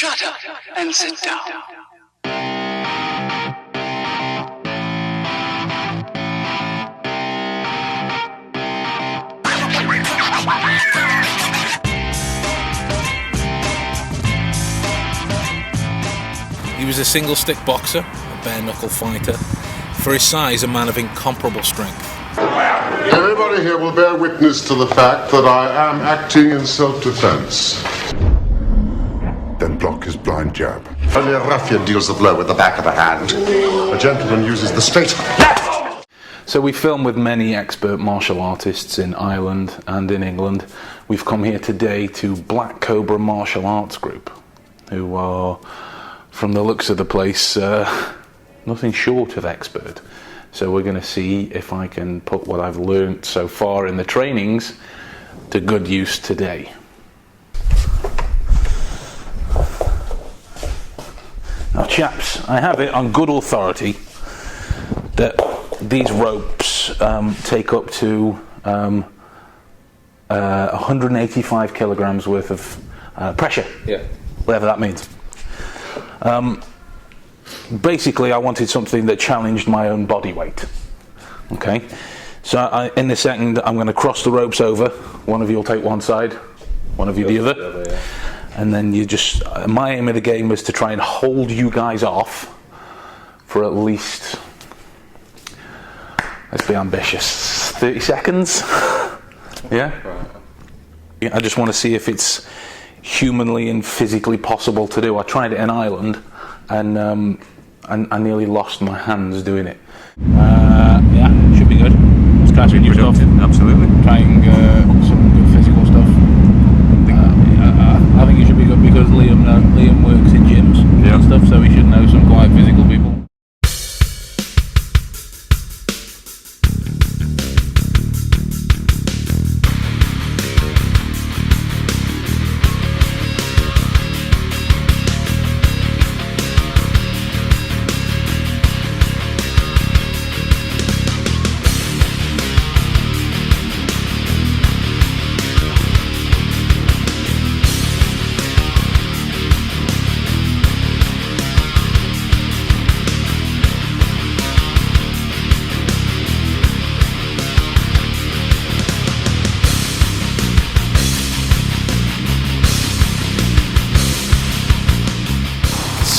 Shut up and sit down. He was a single-stick boxer, a bare-knuckle fighter. For his size, a man of incomparable strength. Everybody here will bear witness to the fact that I am acting in self-defense. Then block his blind jab. Only a ruffian deals the blow with the back of the hand. A gentleman uses the straight left. So we film with many expert martial artists in Ireland and in England. We've come here today to Black Cobra Martial Arts Group, who are, from the looks of the place, nothing short of expert. So we're going to see if I can put what I've learnt so far in the trainings to good use today. Now chaps, I have it on good authority that these ropes take up to 185 kilograms worth of pressure, whatever that means. Basically, I wanted something that challenged my own body weight. Okay, so in a second, I'm going to cross the ropes over. One of you will take one side, one of you the other, and then you just. My aim of the game is to try and hold you guys off for at least, let's be ambitious, 30 seconds. Yeah. I just want to see if it's humanly and physically possible to do. I tried it in Ireland, and I nearly lost my hands doing it. Yeah, should be good. Let's try some new stuff. Absolutely. Trying some good physical stuff. I think it should be good because Liam works in gyms and stuff, so he should know some quite physical people.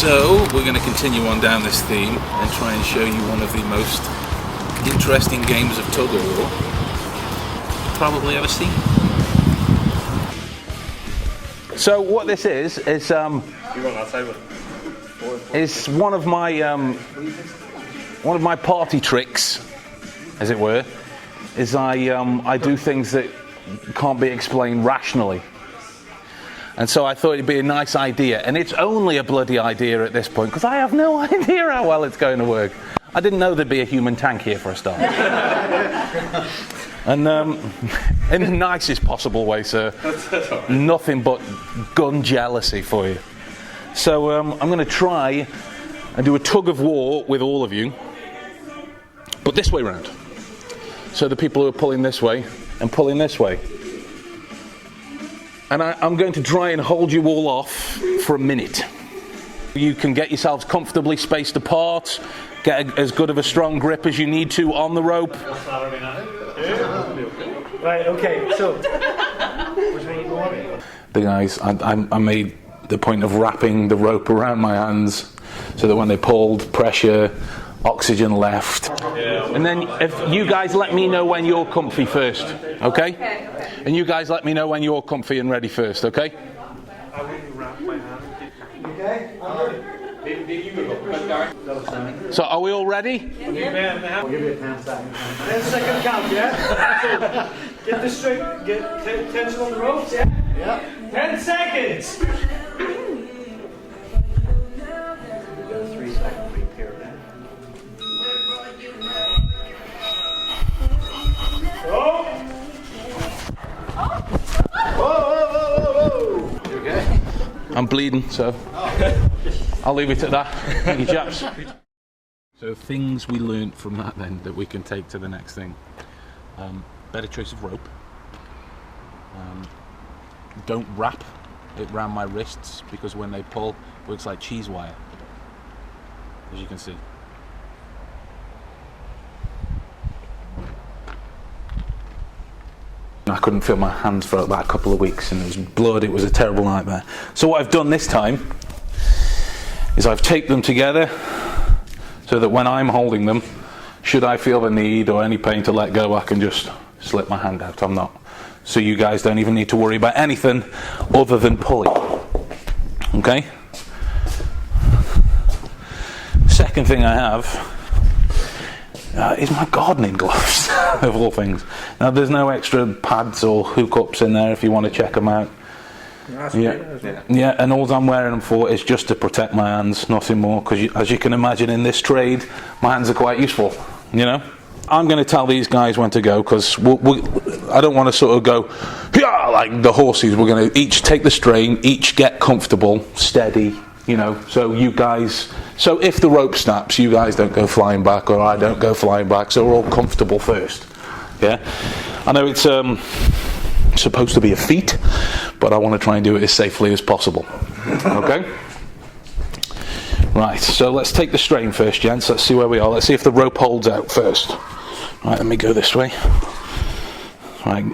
So, we're going to continue on down this theme and try and show you one of the most interesting games of tug-of-war probably ever seen. So what this is one of my party tricks, as it were, is I do things that can't be explained rationally. And so I thought it'd be a nice idea, and it's only a bloody idea at this point, because I have no idea how well it's going to work. I didn't know there'd be a human tank here for a start. And in the nicest possible way, sir. Nothing but gun jealousy for you. So I'm going to try and do a tug of war with all of you, but this way round. So the people who are pulling this way and pulling this way. And I'm going to try and hold you all off for a minute. You can get yourselves comfortably spaced apart, get as good of a strong grip as you need to on the rope. Right, okay, so. The guys, I made the point of wrapping the rope around my hands so that when they pulled, pressure, oxygen left. And then if you guys let me know when you're comfy first, okay? And you guys let me know when you're comfy and ready first, okay? I wouldn't wrap my hand. Okay? So are we all ready? I'll give you a 10 seconds. 10 second count, yeah? Get the straight, get tension on the ropes, yeah? Yeah. 10 seconds! We got a 3 second free period then. Oh! Whoa! You okay? I'm bleeding, so I'll leave it at that. Thank you, chaps. So things we learnt from that then that we can take to the next thing. Better choice of rope. Don't wrap it around my wrists, because when they pull, it looks like cheese wire, as you can see. I couldn't feel my hands for about a couple of weeks, and it was blood. It was a terrible nightmare. So what I've done this time is I've taped them together so that when I'm holding them, should I feel the need or any pain to let go, I can just slip my hand out. I'm not. So you guys don't even need to worry about anything other than pulling. Okay? Second thing I have is my gardening gloves, of all things. Now there's no extra pads or hookups in there if you want to check them out. Yeah, and all I'm wearing them for is just to protect my hands, nothing more, because as you can imagine in this trade, my hands are quite useful, you know. I'm going to tell these guys when to go, because I don't want to sort of go, yeah, like the horses. We're going to each take the strain, each get comfortable, steady, you know, so you guys, so if the rope snaps, you guys don't go flying back, or I don't go flying back, so we're all comfortable first. Yeah, I know it's supposed to be a feat, but I want to try and do it as safely as possible. Okay? Right, so let's take the strain first, gents. Let's see where we are. Let's see if the rope holds out first. Right, let me go this way. Right,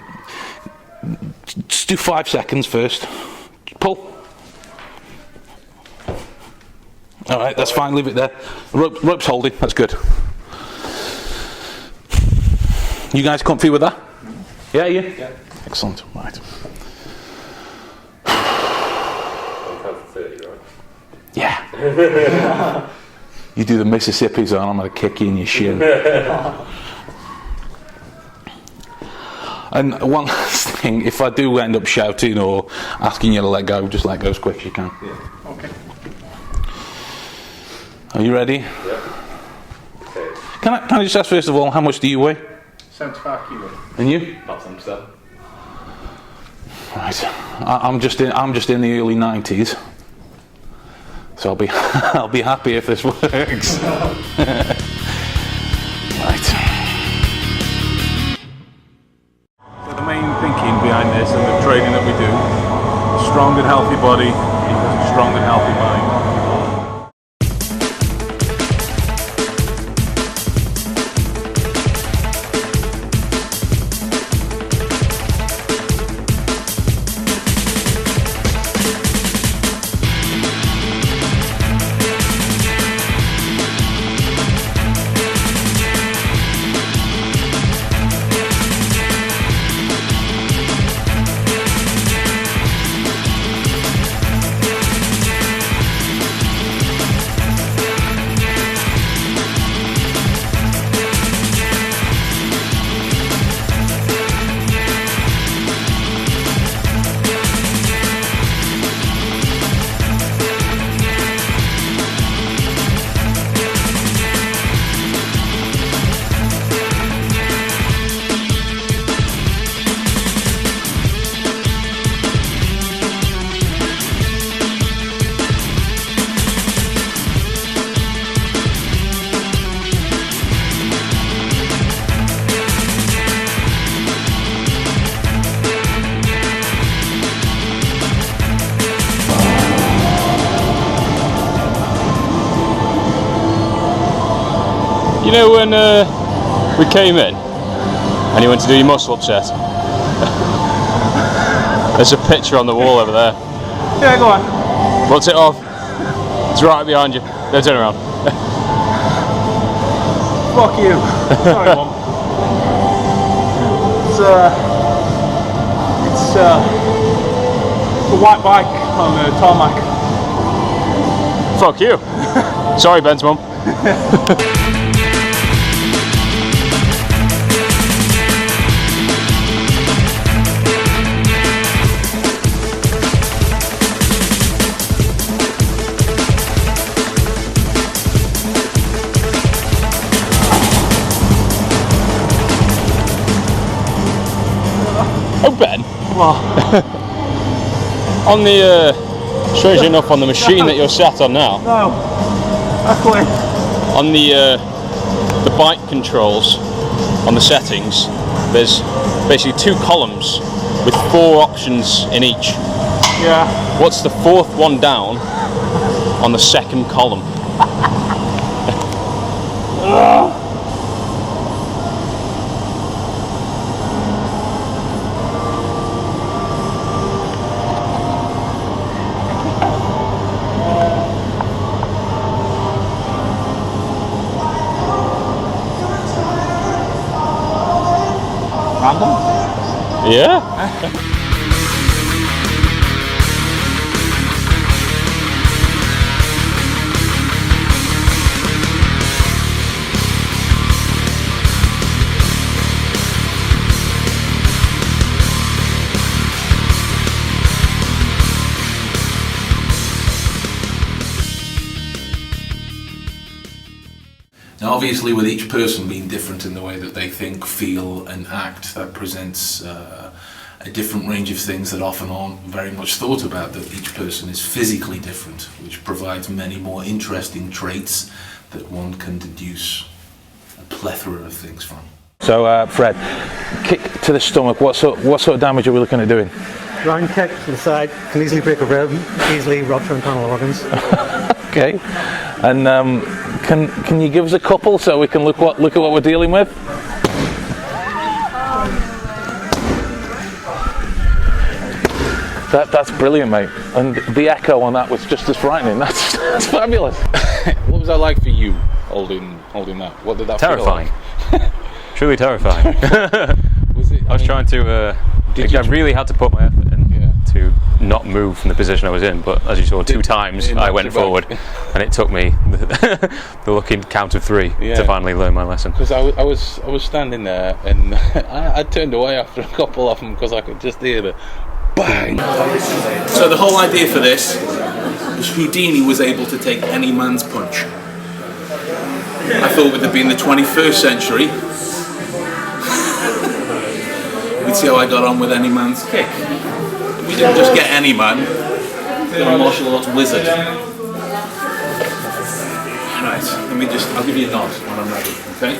just do 5 seconds first. Pull. Alright, that's fine, leave it there. Rope's holding, that's good. You guys comfy with that? Yeah, you? Yeah. Excellent, right. 30, right? Yeah. You do the Mississippi zone, I'm going to kick you in your shin. And one last thing, if I do end up shouting or asking you to let go, just let go as quick as you can. Yeah. Okay. Are you ready? Yeah. Okay. Can I just ask first of all, how much do you weigh? 75 kilos. And you? About 10%. Right. I'm just in the early 90s. So I'll be happy if this works. Right. So the main thinking behind this and the training that we do, a strong and healthy body equals a strong and healthy mind. You know when we came in and you went to do your muscle upset? There's a picture on the wall over there. Yeah, go on. What's it of? It's right behind you. Then turn around. Fuck you. Sorry, Mum. It's a white bike on the tarmac. Fuck you. Sorry, Ben's mum. Oh, Ben. On the, strangely enough, on the machine that you're sat on now. No. Actually. On the bike controls, on the settings, there's basically 2 columns with 4 options in each. Yeah. What's the fourth one down on the second column? Random? Yeah. Now obviously with each person being different in the way that they think, feel and act, that presents a different range of things that often aren't very much thought about, that each person is physically different, which provides many more interesting traits that one can deduce a plethora of things from. So Fred, kick to the stomach, what sort of damage are we looking at doing? Round kick to the side, can easily break a rib, easily rupture internal organs. Okay, and can you give us a couple so we can look at what we're dealing with? That's brilliant, mate. And the echo on that was just as frightening. That's fabulous. What was that like for you, holding that? What did that Terrifying. feel like? Truly terrifying. Was it? I was trying to. I really had to put my effort in to not move from the position I was in. But as you saw, two times I went forward, and it took me the lucky count of three to finally learn my lesson. Because I was standing there, and I turned away after a couple of them because I could just hear the bang. So the whole idea for this was Houdini was able to take any man's punch. I thought with it being the 21st century, we'd see how I got on with any man's kick. We didn't just get any man, we got a martial arts wizard. Right, I'll give you a nod when I'm ready, okay?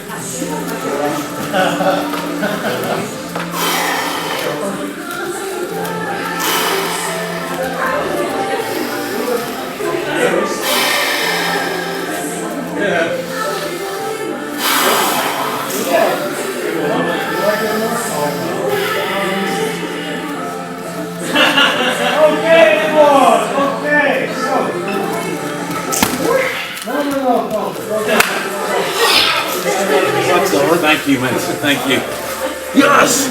Thank you, mate. Thank you. Yes!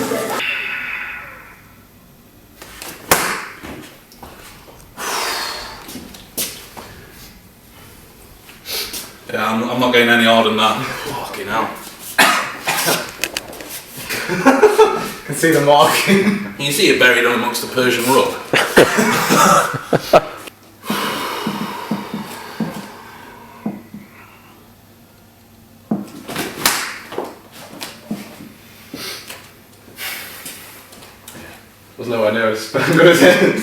Yeah, I'm not getting any harder than that. Fucking hell. I can see the marking. You can see it buried amongst the Persian rug. There's no idea it's goes in.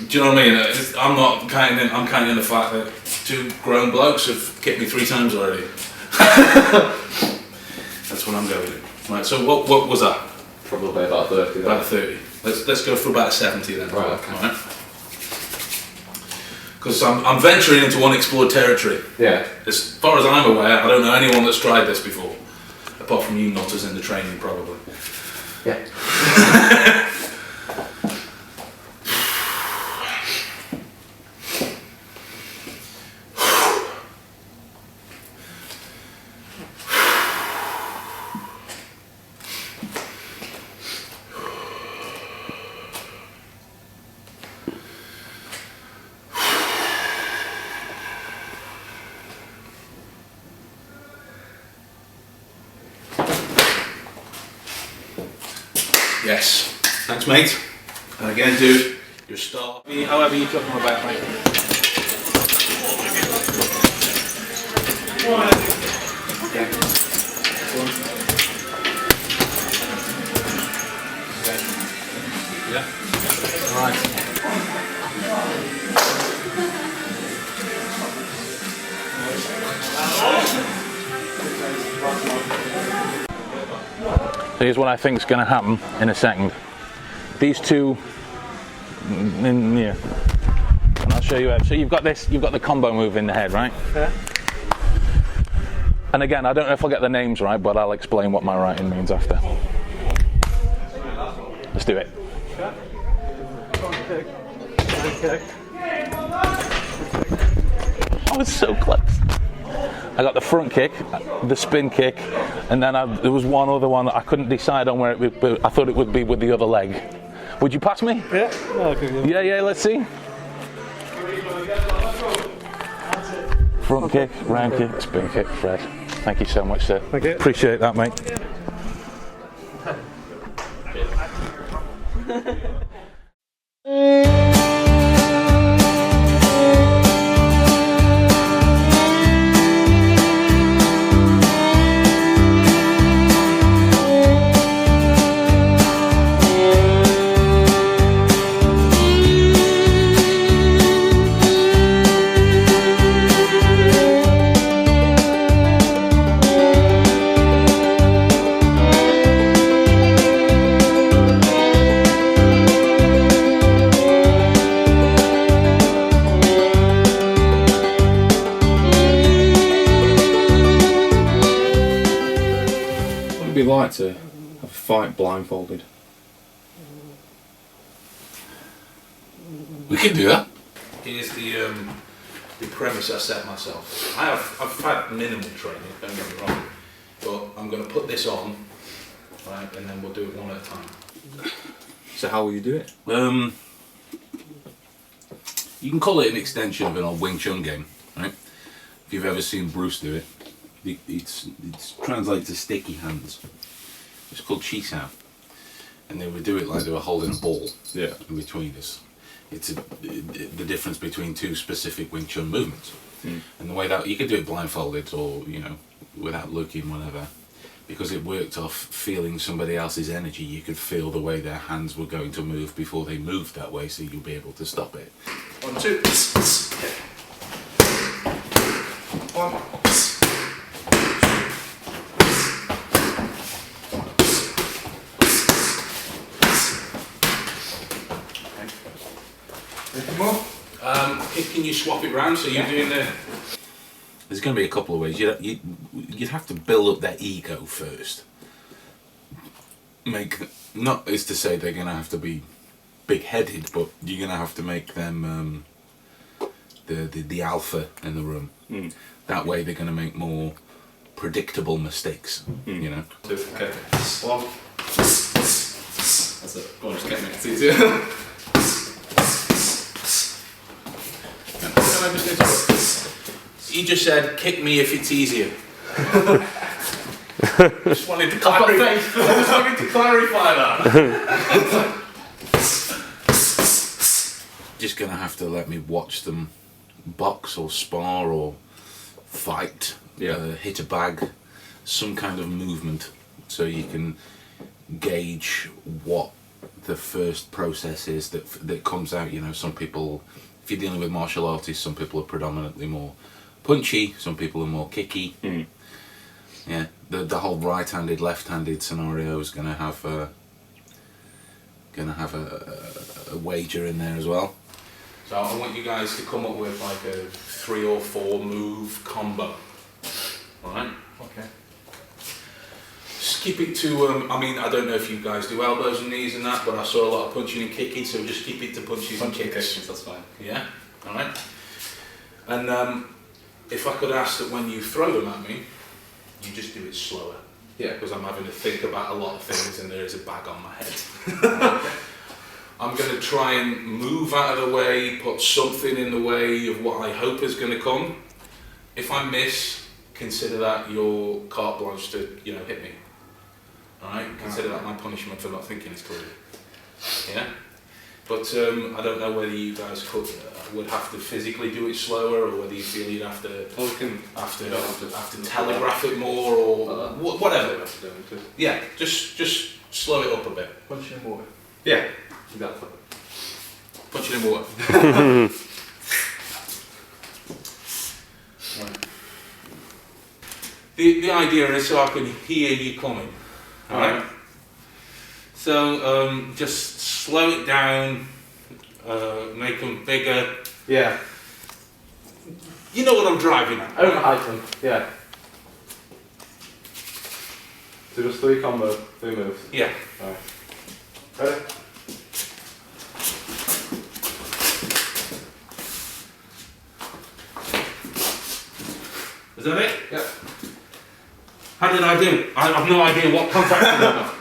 Do you know what I mean? I'm not counting. I'm counting the fact that two grown blokes have kicked me 3 times already. That's what I'm going with. Right. So what was that? Probably about 30. About a 30. Let's go for about 70 then. Right. Okay. Right. Because I'm venturing into unexplored territory. Yeah. As far as I'm aware, I don't know anyone that's tried this before, apart from you nutters in the training, probably. Yeah. Yes. Thanks, mate. And again, dude, your star. However you took them about, mate. Okay. Yeah. All right. Here's what I think is going to happen in a second. these two in here. And I'll show you it. So you've got the combo move in the head, right? Yeah. And again, I don't know if I'll get the names right, but I'll explain what my writing means after. Let's do it. Oh, it's so close. I got the front kick, the spin kick, and then there was one other one that I couldn't decide on where it would be. I thought it would be with the other leg. Would you pass me? Yeah. Yeah, let's see. Front kick, round kick, spin kick, Fred. Thank you so much, sir. Thank you. Appreciate that, mate. What would it be like to have a fight blindfolded? We can do that. Here's the premise I set myself. I've had minimal training, don't get me wrong, but I'm going to put this on, right, and then we'll do it one at a time. So how will you do it? You can call it an extension of an old Wing Chun game, right? If you've ever seen Bruce do it, it's translated to sticky hands. It's called Chi Sao, and they would do it like they were holding a ball in between us. It's the difference between two specific Wing Chun movements, and the way that you could do it blindfolded or without looking, whatever, because it worked off feeling somebody else's energy. You could feel the way their hands were going to move before they moved that way, so you'll be able to stop it. 1, 2. 1. Can you swap it round so you're doing the... There's going to be a couple of ways. You'd have to build up their ego first. Not is to say they're going to have to be big-headed, but you're going to have to make them the alpha in the room. That way they're going to make more predictable mistakes, you know. Okay. 1. That's it. Go on, just get me. See two. You just said, kick me if it's easier. Just wanted to clarify that. Just gonna have to let me watch them box or spar or fight, hit a bag, some kind of movement, so you can gauge what the first process is that comes out. Some people, if you're dealing with martial artists, some people are predominantly more punchy, some people are more kicky. Yeah, the whole right-handed, left-handed scenario is going to have a wager in there as well. So I want you guys to come up with like a 3 or 4 move combo. All right? Okay. Just keep it to. I don't know if you guys do elbows and knees and that, but I saw a lot of punching and kicking, so just keep it to punches and kicks. That's fine. Yeah. All right. And if I could ask that when you throw them at me, you just do it slower. Yeah. Because I'm having to think about a lot of things and there is a bag on my head. I'm going to try and move out of the way, put something in the way of what I hope is going to come. If I miss, consider that your carte blanche to, hit me. Alright? Consider that my punishment for not thinking as clearly. Yeah? But I don't know whether you guys would have to physically do it slower, or whether you feel you'd have to telegraph it more, or whatever. Yeah, just slow it up a bit. Punch in water. Yeah, Exactly. punch it in water. Right. The idea is so I can hear you coming. Alright? So just slow it down, make them bigger. Yeah. You know what I'm driving at. Overhype them. Yeah. So just 3 combo, 3 moves. Yeah. Alright. Ready? Is that it? Yep. How did I do? I have no idea what contact I got.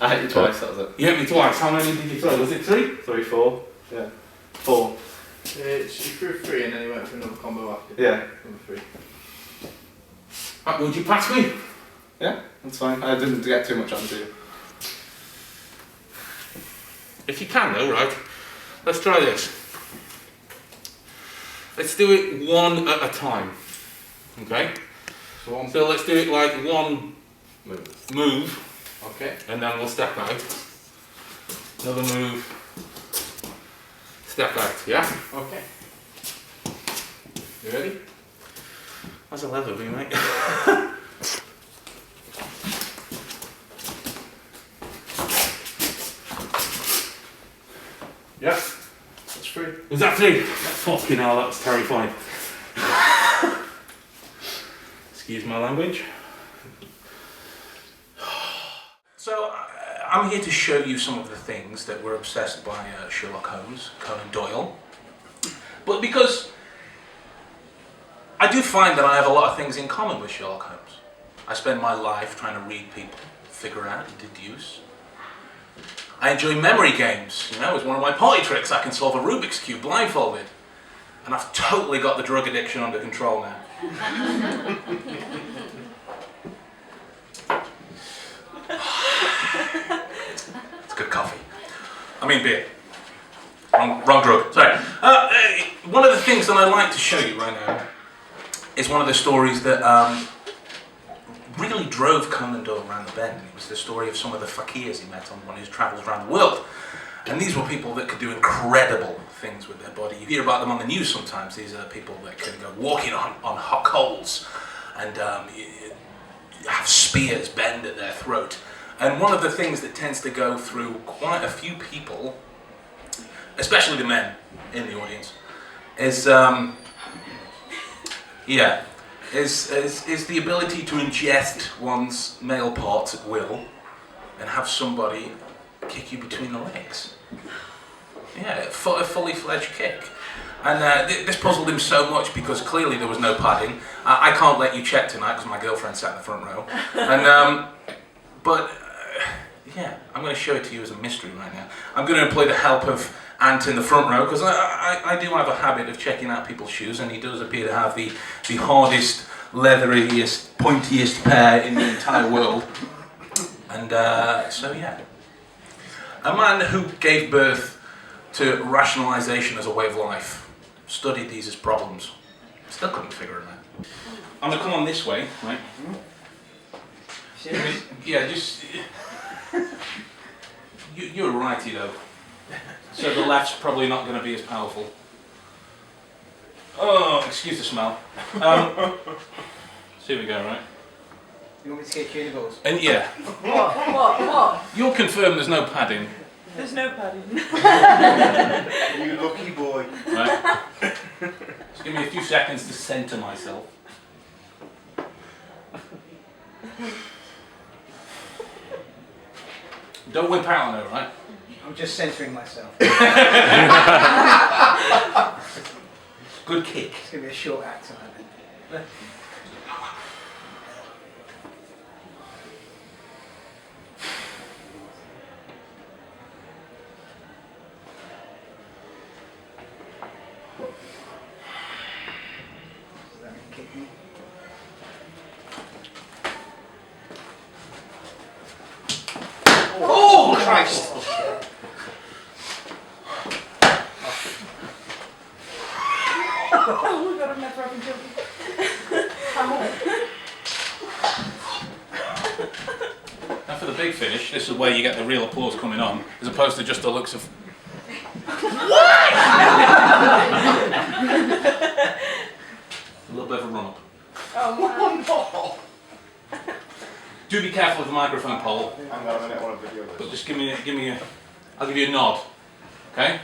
I hit you twice, that was it. You hit me twice. How many did you throw? Was it 3? 3, 4. Yeah. 4. She threw 3 and then he went for another combo after. Yeah. Number 3. Would you pass me? Yeah, that's fine. I didn't get too much onto you. If you can though, right? Let's try this. Let's do it one at a time. Okay? So let's do it like one move. Okay. And then we'll step out. Another move. Step out, yeah? Okay. You ready? How's the leather be, mate? Yep. That's 3. Was that 3? Fucking hell, that was terrifying. Excuse my language. So, I'm here to show you some of the things that were obsessed by Sherlock Holmes, Conan Doyle. But because I do find that I have a lot of things in common with Sherlock Holmes. I spend my life trying to read people, figure out and deduce. I enjoy memory games, you know, it's one of my party tricks. I can solve a Rubik's Cube blindfolded. And I've totally got the drug addiction under control now. It's good coffee. I mean beer. Wrong drug, sorry. One of the things that I'd like to show you right now is one of the stories that really drove Conan Doyle around the bend. It was the story of some of the fakirs he met on one of his travels around the world. And these were people that could do incredible things with their body. You hear about them on the news sometimes. These are people that can go walking on hot coals and have spears bend at their throat. And one of the things that tends to go through quite a few people, especially the men in the audience, is is the ability to ingest one's male parts at will and have somebody kick you between the legs. Yeah, a fully fledged kick. And this puzzled him so much because clearly there was no padding. I can't let you check tonight because my girlfriend sat in the front row. And yeah, I'm going to show it to you as a mystery right now. I'm going to employ the help of Ant in the front row because I do have a habit of checking out people's shoes, and he does appear to have the hardest, leatheriest, pointiest pair in the entire world. And so yeah. A man who gave birth to rationalisation as a way of life, studied these as problems, still couldn't figure it out. I'm going to come on this way, right? Serious? Yeah, just... You're a righty though, so the left's probably not going to be as powerful. Oh, excuse the smell. So here we go, right? You want me to get cunicles? And yeah, What? you'll confirm there's no padding, There's no padding. You lucky boy. right? Just give me a few seconds to centre myself. Don't whip out on her, right? I'm just censoring myself. Good kick. It's going to be a short act tonight. Kick me. Oh, Christ! Oh my god, I've never having children. Now for the big finish, this is where you get the real applause coming on, as opposed to just the looks of... A little bit of a run-up. Oh Do be careful with the microphone pole, Hang on a minute, I want a video of but this. just give me a... I'll give you a nod. Okay?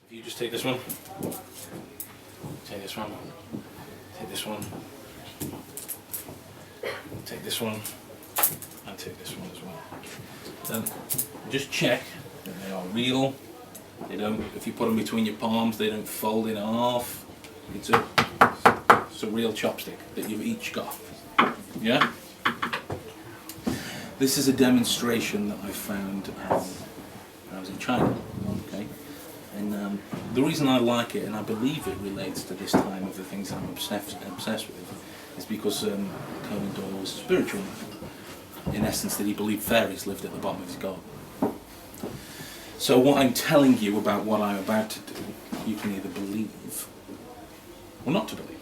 If you just take this one, take this one, take this one, take this one, and take this one as well. Then just check that they are real. They don't. If you put them between your palms, they don't fold in half. It's a real chopstick that you've each got. Yeah. This is a demonstration that I found when I was in China. Okay. And the reason I like it, and I believe it relates to this time of the things I'm obsessed with, is because Conan Doyle was a spiritual man. In essence, that he believed fairies lived at the bottom of his garden. So what I'm telling you about what I'm about to do, you can either believe or not to believe.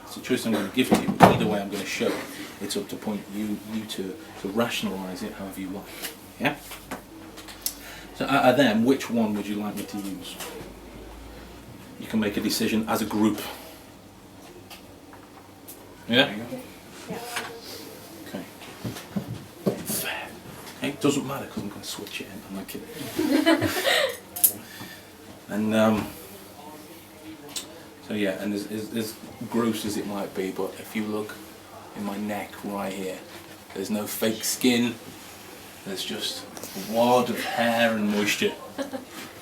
It's a choice I'm going to give to you. But either way, I'm going to show it. It's up to point you to rationalise it however you like. Yeah. So out of them, which one would you like me to use? You can make a decision as a group. Yeah? Yeah. Okay. Fair. Okay, it doesn't matter because I'm going to switch it in. I'm not kidding. And so yeah, and as gross as it might be, but if you look in my neck right here, there's no fake skin. There's just a wad of hair and moisture.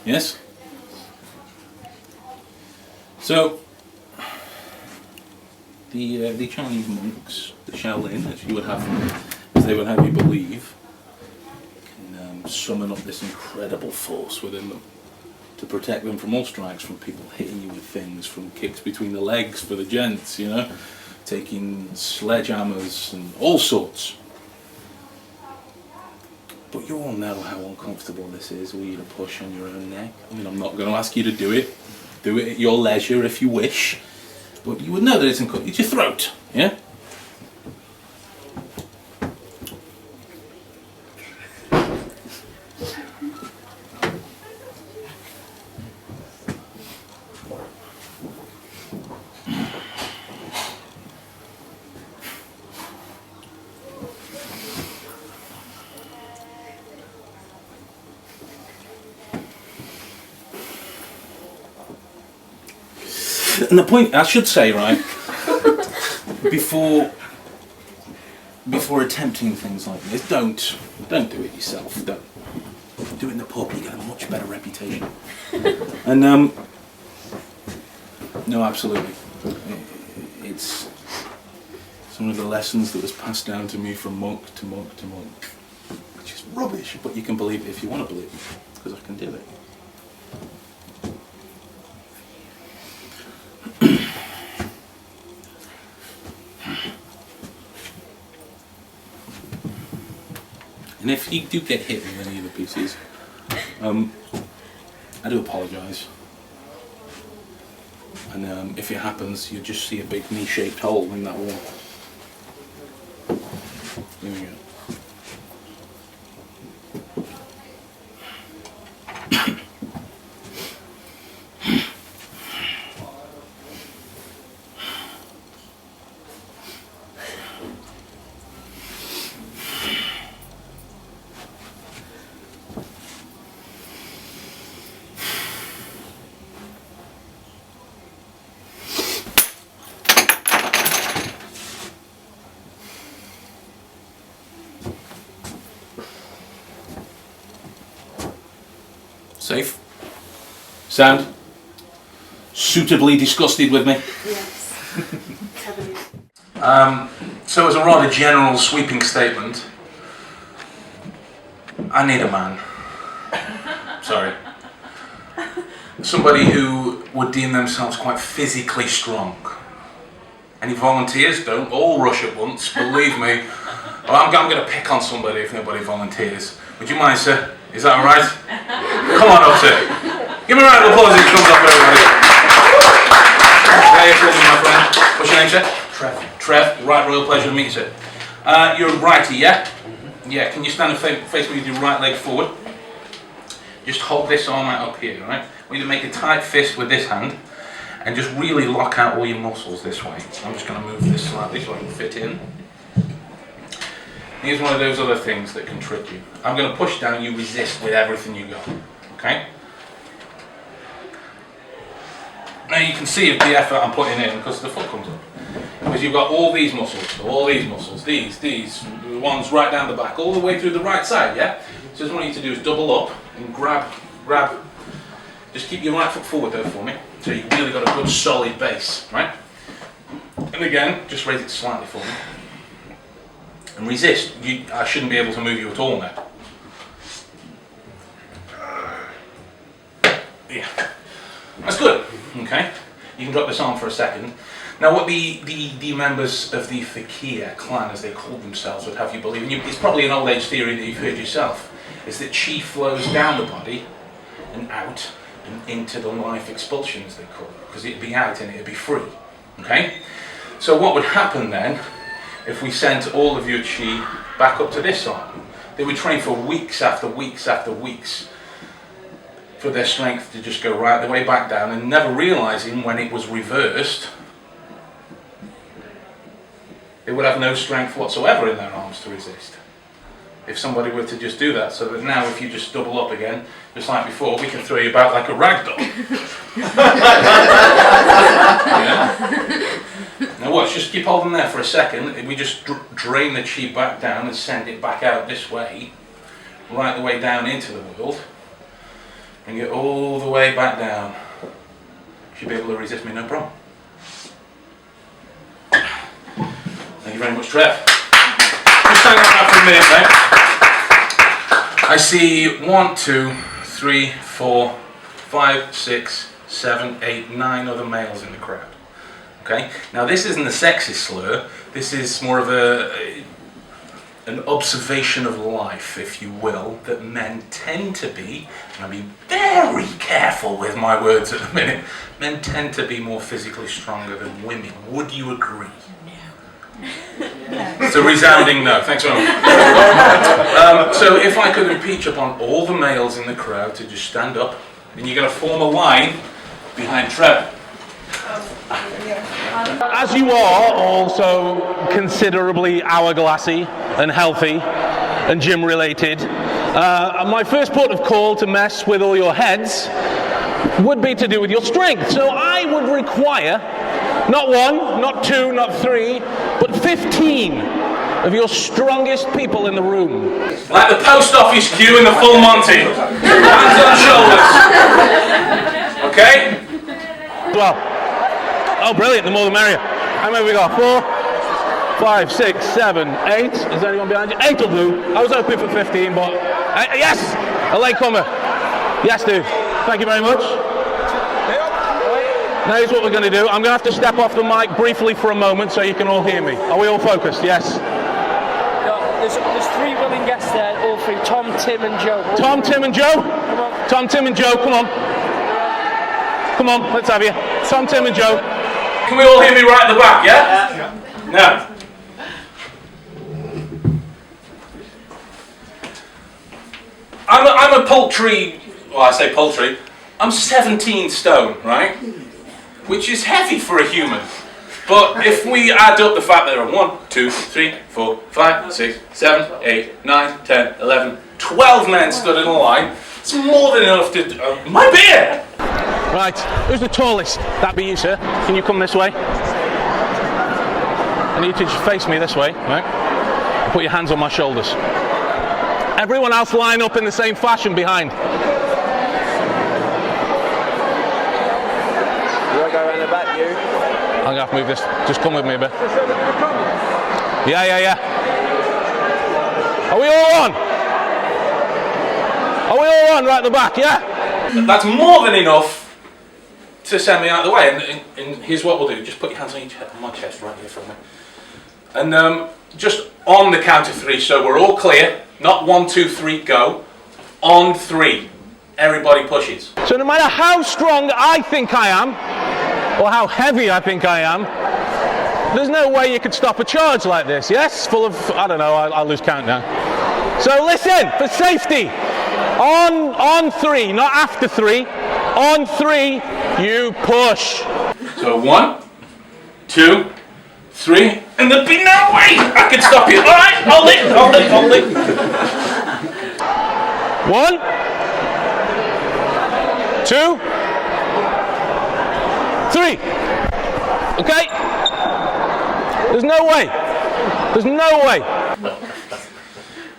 Yes? So, the Chinese monks, the Shaolin, as you would have them, as they would have you believe, can summon up this incredible force within them to protect them from all strikes, from people hitting you with things, from kicks between the legs for the gents, you know, taking sledgehammers and all sorts. But you all know how uncomfortable this is, with you to push on your own neck. I mean, I'm not going to ask you to do it. Do it at your leisure if you wish. But you would know that it's uncomfortable. It's your throat, yeah? And the point, I should say, right, before attempting things like this, don't do it yourself. Don't do it in the pub. You get a much better reputation. And no, absolutely, it's some of the lessons that was passed down to me from monk to monk to monk, which is rubbish. But you can believe it if you want to believe it, because I can do it. And if you do get hit with any of the pieces, I do apologise. And if it happens, you'll just see a big knee-shaped hole in that wall. There we go. Safe? Sound? Suitably disgusted with me? Yes. Heavily. So as a rather general sweeping statement, I need a man. Sorry. Somebody who would deem themselves quite physically strong. Any volunteers? Don't all rush at once, believe me. Well, I'm going to pick on somebody if nobody volunteers. Would you mind, sir? Is that alright? Come on up, sir. Give me a round of applause as he comes up, everybody. Very cool, my friend. What's your name, sir? Trev. Trev, right, real pleasure to meet you, sir. You're a righty, yeah? Yeah, can you stand and face me with your right leg forward? Just hold this arm out up here, right? We need to make a tight fist with this hand and just really lock out all your muscles this way. I'm just going to move this slightly so I can fit in. Here's one of those other things that can trick you. I'm going to push down, you resist with everything you got, okay? Now you can see the effort I'm putting in because the foot comes up. Because you've got all these muscles, these, the ones right down the back, all the way through the right side, yeah? So what I want you to do is double up and grab. Just keep your right foot forward though for me. So you've really got a good solid base, right? And again, just raise it slightly for me. And resist. I shouldn't be able to move you at all now. Yeah. That's good. Okay. You can drop this arm for a second. Now what the members of the Fakir clan, as they called themselves, would have you believe, and it's probably an old age theory that you've heard yourself, is that chi flows down the body and out and into the life expulsion, as they call it, because it'd be out and it'd be free. Okay? So what would happen then if we sent all of your chi back up to this arm? They would train for weeks after weeks after weeks for their strength to just go right the way back down, and never realizing when it was reversed, they would have no strength whatsoever in their arms to resist. If somebody were to just do that, so that now if you just double up again, just like before, we can throw you about like a rag doll. Yeah? Now watch, just keep holding there for a second. We just drain the chi back down and send it back out this way, right the way down into the world. Bring it all the way back down. You should be able to resist me, no problem. Thank you very much, Trev. Just hang on that for a minute, mate. I see 1, 2, 3, 4, 5, 6, 7, 8, 9 other males in the crowd. Okay? Now this isn't a sexist slur. This is more of an observation of life, if you will, that men tend to be, and I'll be very careful with my words at the minute, men tend to be more physically stronger than women. Would you agree? It's a resounding no. Thanks very much. So if I could impeach upon all the males in the crowd to just stand up, and you're going to form a line behind Trev. As you are also considerably hourglassy and healthy and gym related, my first port of call to mess with all your heads would be to do with your strength. So I would require not 1, not 2, not 3, but 15 of your strongest people in the room. Like the post office queue in the full Monty. Hands on shoulders. Okay? Well, oh brilliant, the more the merrier. How many have we got? 4, 5, 6, 7, 8. Is there anyone behind you? 8 will do. I was hoping for 15, but yes! A late comer. Yes, dude. Thank you very much. Now here's what we're going to do. I'm going to have to step off the mic briefly for a moment so you can all hear me. Are we all focused? Yes? There's 3 willing guests there, all 3. Tom, Tim and Joe. Tom, Tim and Joe? Come on. Tom, Tim and Joe, come on. Come on, let's have you. Tom, Tim and Joe. Can we all hear me right at the back, yeah? Now. I'm a paltry, well I say paltry, I'm 17 stone, right? Which is heavy for a human. But if we add up the fact that there are 1, 2, 3, 4, 5, 6, 7, 8, 9, 10, 11, 12 men stood in a line, it's more than enough to... my beer! Right, who's the tallest? That'd be you, sir. Can you come this way? I need you to just face me this way, right? And put your hands on my shoulders. Everyone else line up in the same fashion behind. I'm gonna have to move this. Just come with me a bit. Yeah. Are we all on? Are we all on right at the back, yeah? That's more than enough to send me out of the way. And here's what we'll do. Just put your hands on my chest right here for me. And just on the count of 3, so we're all clear. Not 1, 2, 3, go. On 3. Everybody pushes. So no matter how strong I think I am, or how heavy I think I am, There's no way you could stop a charge like this, yes? Full of, I don't know, I'll lose count now. So listen, for safety, on 3, not after 3, on 3, you push. So 1, 2, 3, and there'd be no way I could stop you. All right, hold it. 1, 2, 3. Okay? There's no way. There's no way.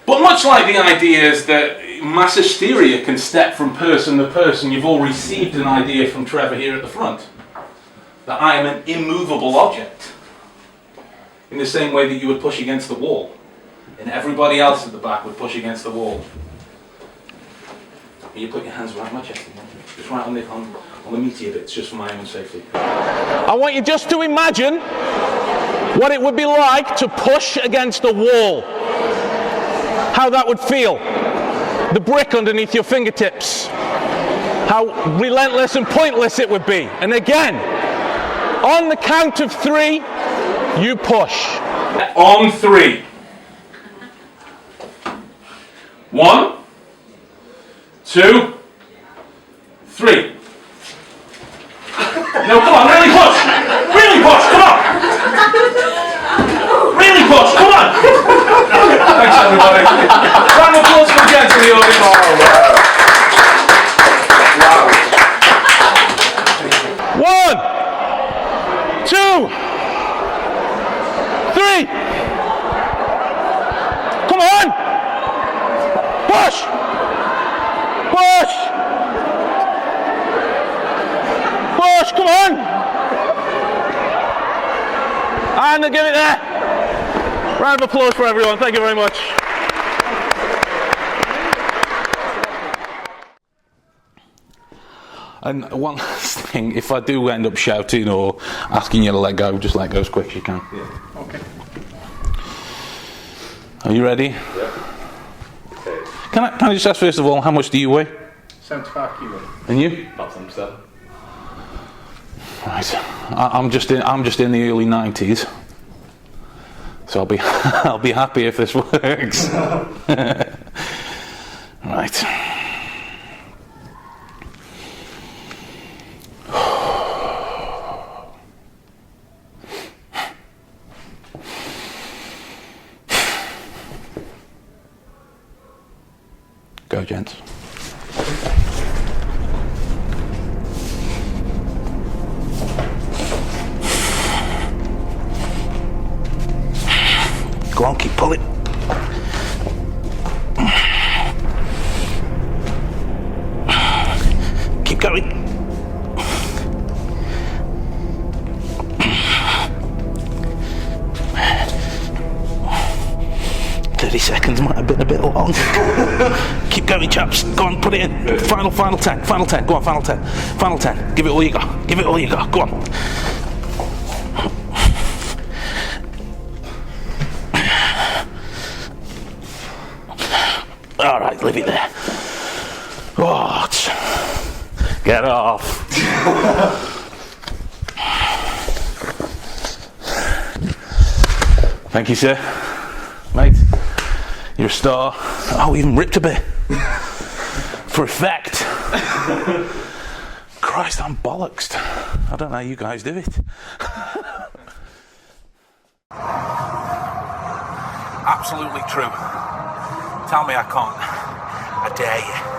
But much like the idea is that mass hysteria can step from person to person, you've all received an idea from Trevor here at the front. That I am an immovable object. In the same way that you would push against the wall. And everybody else at the back would push against the wall. And you put your hands right on my chest again. Just right on the meatier bits, just for my own safety. I want you just to imagine what it would be like to push against a wall. How that would feel. The brick underneath your fingertips. How relentless and pointless it would be. And again, on the count of 3, you push. On 3. 1, 2, 3. No, come on, really push! Really push, come on! Really push, come on! Thanks everybody. Round of applause for Jens in the audience. Oh, wow. 1, 2, 3. Come on! Push! Push! Push, come on! And give it there. Round of applause for everyone. Thank you very much. And one last thing, if I do end up shouting or asking you to let go, just let go as quick as you can. Yeah. Okay. Are you ready? Yeah. Okay. Can I just ask first of all, how much do you weigh? 75 kilos. And you? About 7. Right. I'm just in the early 90s. So I'll be happy if this works. Right. Go, gents. Go on, keep pulling. Keep going. Seconds might have been a bit long. Keep going, chaps. Go on, put it in. Final 10. Final 10. Go on, final 10. Final 10. Give it all you got. Give it all you got. Go on. All right, leave it there. What? Get off. Thank you, sir. Mate. You're a star. Oh, even ripped a bit. For effect. Christ, I'm bollocksed. I don't know how you guys do it. Absolutely true. Tell me I can't. I dare you.